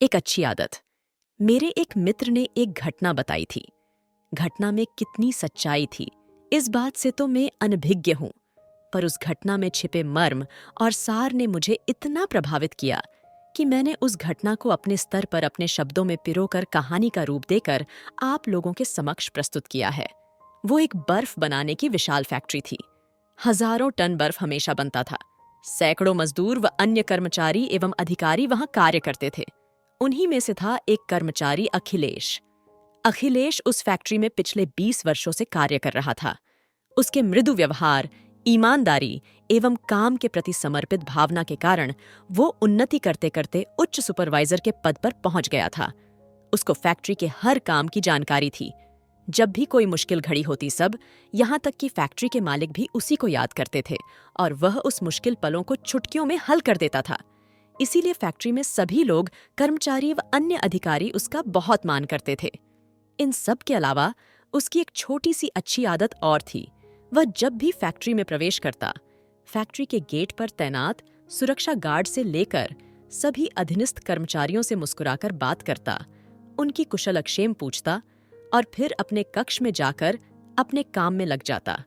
एक अच्छी आदत। मेरे एक मित्र ने एक घटना बताई थी। घटना में कितनी सच्चाई थी, इस बात से तो मैं अनभिज्ञ हूं, पर उस घटना में छिपे मर्म और सार ने मुझे इतना प्रभावित किया कि मैंने उस घटना को अपने स्तर पर अपने शब्दों में पिरोकर कहानी का रूप देकर आप लोगों के समक्ष प्रस्तुत किया है। वो एक बर्फ बनाने की विशाल फैक्ट्री थी। हजारों टन बर्फ हमेशा बनता था। सैकड़ों मजदूर व अन्य कर्मचारी एवं अधिकारी वहां कार्य करते थे। उन्हीं में से था एक कर्मचारी अखिलेश। अखिलेश उस फैक्ट्री में पिछले 20 वर्षों से कार्य कर रहा था। उसके मृदु व्यवहार, ईमानदारी एवं काम के प्रति समर्पित भावना के कारण वो उन्नति करते करते उच्च सुपरवाइजर के पद पर पहुंच गया था। उसको फैक्ट्री के हर काम की जानकारी थी। जब भी कोई मुश्किल घड़ी होती सब, यहाँ तक कि फैक्ट्री के मालिक भी उसी को याद करते थे और वह उस मुश्किल पलों को चुटकियों में हल कर देता था। इसीलिए फैक्ट्री में सभी लोग, कर्मचारी व अन्य अधिकारी उसका बहुत मान करते थे। इन सब के अलावा उसकी एक छोटी सी अच्छी आदत और थी। वह जब भी फैक्ट्री में प्रवेश करता, फैक्ट्री के गेट पर तैनात सुरक्षा गार्ड से लेकर सभी अधीनस्थ कर्मचारियों से मुस्कुराकर बात करता, उनकी कुशलक्षेम पूछता और फिर अपने कक्ष में जाकर अपने काम में लग जाता।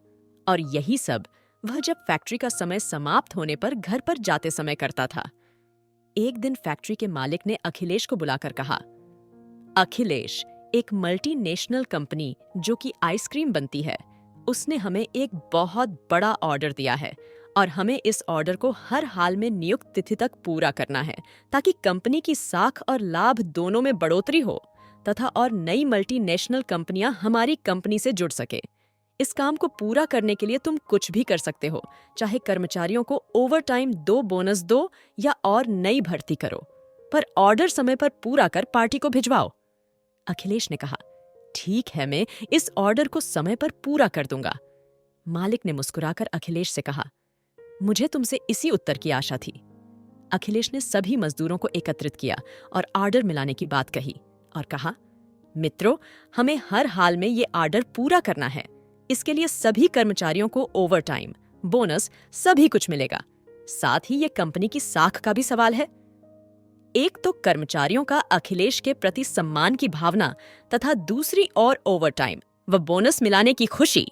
और यही सब वह जब फैक्ट्री का समय समाप्त होने पर घर पर जाते समय करता था। एक दिन फैक्ट्री के मालिक ने अखिलेश को बुलाकर कहा, अखिलेश, एक मल्टीनेशनल कंपनी जो कि आइसक्रीम बनती है, उसने हमें एक बहुत बड़ा ऑर्डर दिया है और हमें इस ऑर्डर को हर हाल में नियुक्त तिथि तक पूरा करना है ताकि कंपनी की साख और लाभ दोनों में बढ़ोतरी हो तथा और नई मल्टीनेशनल कंपनियां हमारी कंपनी से जुड़ सके। इस काम को पूरा करने के लिए तुम कुछ भी कर सकते हो, चाहे कर्मचारियों को ओवरटाइम 2 बोनस दो या और नई भर्ती करो, पर ऑर्डर समय पर पूरा कर पार्टी को भिजवाओ। अखिलेश ने कहा, ठीक है, मैं इस ऑर्डर को समय पर पूरा कर दूंगा। मालिक ने मुस्कुराकर अखिलेश से कहा, मुझे तुमसे इसी उत्तर की आशा थी। अखिलेश ने सभी मजदूरों को एकत्रित किया और ऑर्डर मिलाने की बात कही और कहा, मित्रों, हमें हर हाल में ये ऑर्डर पूरा करना है। इसके लिए सभी कर्मचारियों को ओवरटाइम, बोनस, सभी कुछ मिलेगा। साथ ही ये कंपनी की साख का भी सवाल है। एक तो कर्मचारियों का अखिलेश के प्रति सम्मान की भावना तथा दूसरी ओर ओवरटाइम व बोनस मिलाने की खुशी।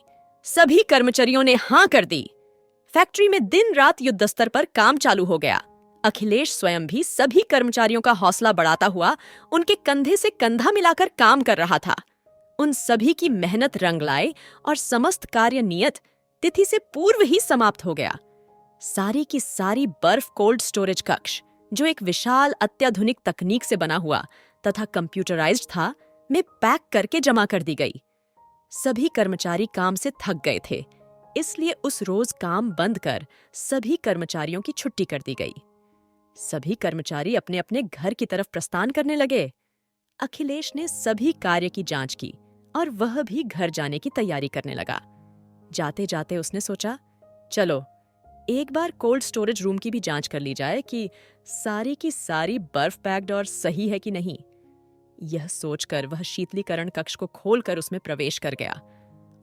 सभी कर्मचारियों ने हाँ कर दी। फैक्ट्री में दिन रात युद्ध स्तर पर काम चालू हो गया। अखिलेश स्वयं भी सभी कर्मचारियों का हौसला बढ़ाता हुआ उनके कंधे से कंधा मिलाकर काम कर रहा था। उन सभी की मेहनत रंग लाए और समस्त कार्य नियत तिथि से पूर्व ही समाप्त हो गया। सारी की सारी बर्फ कोल्ड स्टोरेज कक्ष, जो एक विशाल अत्याधुनिक तकनीक से बना हुआ तथा कंप्यूटराइज्ड था, में पैक करके जमा कर दी गई। सभी कर्मचारी काम से थक गए थे, इसलिए उस रोज काम बंद कर सभी कर्मचारियों की छुट्टी कर दी गई। सभी कर्मचारी अपने अपने घर की तरफ प्रस्थान करने लगे। अखिलेश ने सभी कार्य की जांच की और वह भी घर जाने की तैयारी करने लगा। जाते जाते उसने सोचा, चलो एक बार कोल्ड स्टोरेज रूम की भी जांच कर ली जाए कि सारी की सारी बर्फ पैक्ड और सही है कि नहीं। यह सोचकर वह शीतलीकरण कक्ष को खोलकर उसमें प्रवेश कर गया।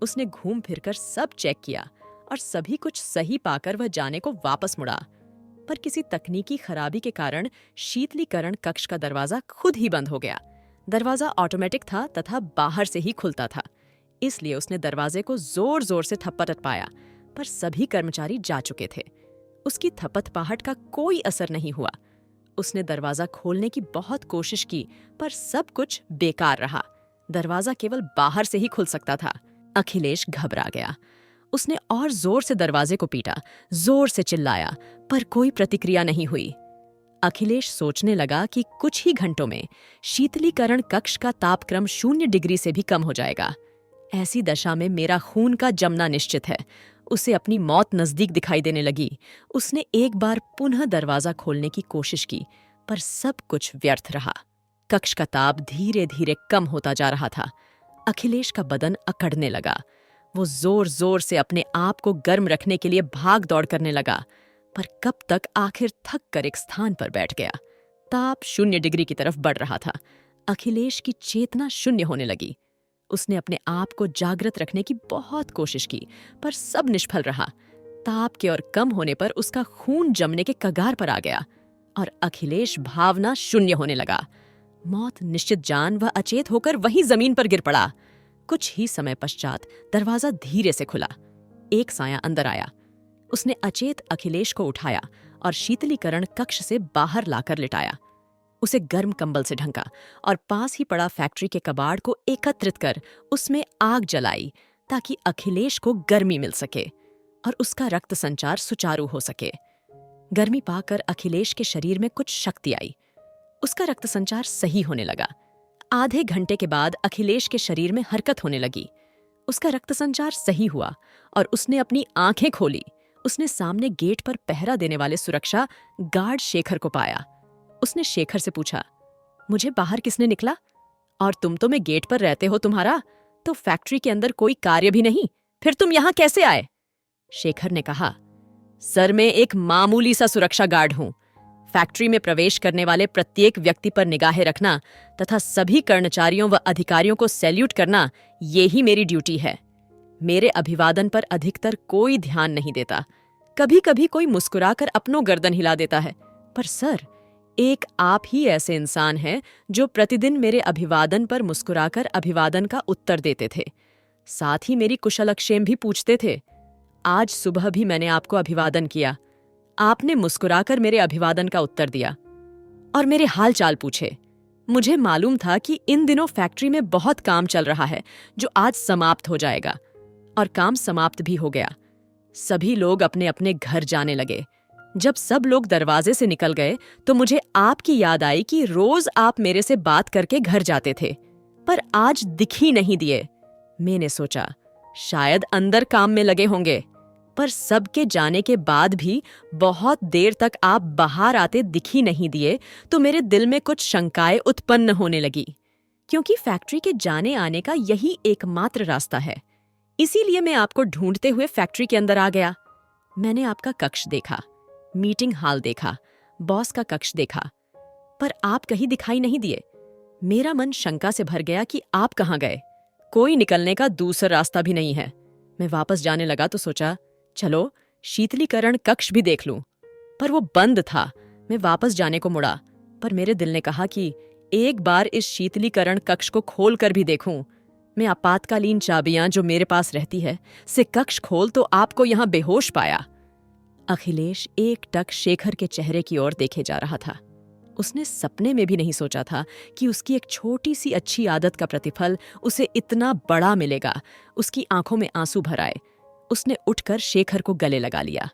उसने घूम फिरकर सब चेक किया और सभी कुछ सही पाकर वह जाने को वापस मुड़ा। पर किसी तकनीकी खराबी के कारण शीतलीकरण कक्ष का दरवाजा खुद ही बंद हो गया। दरवाजा ऑटोमेटिक था तथा बाहर से ही खुलता था, इसलिए उसने दरवाजे को जोर जोर से थप्पड़ पाया, पर सभी कर्मचारी जा चुके थे। उसकी थपथपाहट का कोई असर नहीं हुआ। उसने दरवाजा खोलने की बहुत कोशिश की, पर सब कुछ बेकार रहा। दरवाजा केवल बाहर से ही खुल सकता था। अखिलेश घबरा गया। उसने और जोर से दरवाजे को पीटा, जोर से चिल्लाया, पर कोई प्रतिक्रिया नहीं हुई। अखिलेश सोचने लगा कि कुछ ही घंटों में शीतलीकरण कक्ष का तापक्रम 0 डिग्री से भी कम हो जाएगा। ऐसी दशा में मेरा खून का जमना निश्चित है। उसे अपनी मौत नजदीक दिखाई देने लगी। उसने एक बार पुनः दरवाजा खोलने की कोशिश की, पर सब कुछ व्यर्थ रहा। कक्ष का ताप धीरे धीरे कम होता जा रहा था। अखिलेश का बदन अकड़ने लगा। वो जोर जोर से अपने आप को गर्म रखने के लिए भाग दौड़ करने लगा, पर कब तक आखिर थक कर एक स्थान पर बैठ गया। ताप 0 डिग्री की तरफ बढ़ रहा था। अखिलेश की चेतना शून्य होने लगी। उसने अपने आप को जागृत रखने की बहुत कोशिश की, पर सब निष्फल रहा। ताप के और कम होने पर उसका खून जमने के कगार पर आ गया और अखिलेश भावना शून्य होने लगा। मौत निश्चित जान वह अचेत होकर वहीं जमीन पर गिर पड़ा। कुछ ही समय पश्चात दरवाजा धीरे से खुला। एक साया अंदर आया। उसने अचेत अखिलेश को उठाया और शीतलीकरण कक्ष से बाहर लाकर लिटाया। उसे गर्म कंबल से ढंका और पास ही पड़ा फैक्ट्री के कबाड़ को एकत्रित कर उसमें आग जलाई ताकि अखिलेश को गर्मी मिल सके और उसका रक्त संचार सुचारू हो सके। गर्मी पाकर अखिलेश के शरीर में कुछ शक्ति आई। उसका रक्त संचार सही होने लगा। आधे घंटे के बाद अखिलेश के शरीर में हरकत होने लगी। उसका रक्त संचार सही हुआ और उसने अपनी आंखें खोली। उसने सामने गेट पर पहरा देने वाले सुरक्षा गार्ड शेखर को पाया। उसने शेखर से पूछा, मुझे बाहर किसने निकला? और तुम तो मैं गेट पर रहते हो तुम्हारा, तो फैक्ट्री के अंदर कोई कार्य भी नहीं, फिर तुम यहां कैसे आए? शेखर ने कहा, सर मैं एक मामूली सा सुरक्षा गार्ड हूं। फैक्ट्री में प्रवेश करने वाले प्रत्येक व्यक्ति पर निगाहें रखना तथा सभी कर्मचारियों व अधिकारियों को सैल्यूट करना, ये ही मेरी ड्यूटी है। मेरे अभिवादन पर अधिकतर कोई ध्यान नहीं देता। कभी कभी कोई मुस्कुराकर अपनों गर्दन हिला देता है, पर सर एक आप ही ऐसे इंसान हैं जो प्रतिदिन मेरे अभिवादन पर मुस्कुराकर अभिवादन का उत्तर देते थे। साथ ही मेरी कुशलक्षेम भी पूछते थे। आज सुबह भी मैंने आपको अभिवादन किया। आपने मुस्कुराकर मेरे अभिवादन का उत्तर दिया और मेरे हाल चाल पूछे। मुझे मालूम था कि इन दिनों फैक्ट्री में बहुत काम चल रहा है जो आज समाप्त हो जाएगा, और काम समाप्त भी हो गया। सभी लोग अपने अपने घर जाने लगे। जब सब लोग दरवाजे से निकल गए तो मुझे आपकी याद आई कि रोज आप मेरे से बात करके घर जाते थे, पर आज दिख ही नहीं दिए। मैंने सोचा शायद अंदर काम में लगे होंगे, पर सबके जाने के बाद भी बहुत देर तक आप बाहर आते दिख ही नहीं दिए तो मेरे दिल में कुछ शंकाएं उत्पन्न होने लगी, क्योंकि फैक्ट्री के जाने आने का यही एकमात्र रास्ता है। इसीलिए मैं आपको ढूंढते हुए फैक्ट्री के अंदर आ गया। मैंने आपका कक्ष देखा, मीटिंग हॉल देखा, बॉस का कक्ष देखा, पर आप कहीं दिखाई नहीं दिए। मेरा मन शंका से भर गया कि आप कहाँ गए। कोई निकलने का दूसरा रास्ता भी नहीं है। मैं वापस जाने लगा तो सोचा चलो शीतलीकरण कक्ष भी देख लूं, पर वो बंद था। मैं वापस जाने को मुड़ा, पर मेरे दिल ने कहा कि एक बार इस शीतलीकरण कक्ष को खोल कर भी देखूं। मैं आपातकालीन चाबियां जो मेरे पास रहती है से कक्ष खोल तो आपको यहां बेहोश पाया। अखिलेश एकटक शेखर के चेहरे की ओर देखे जा रहा था। उसने सपने में भी नहीं सोचा था कि उसकी एक छोटी सी अच्छी आदत का प्रतिफल उसे इतना बड़ा मिलेगा। उसकी आंखों में आंसू भर आए। उसने उठकर शेखर को गले लगा लिया।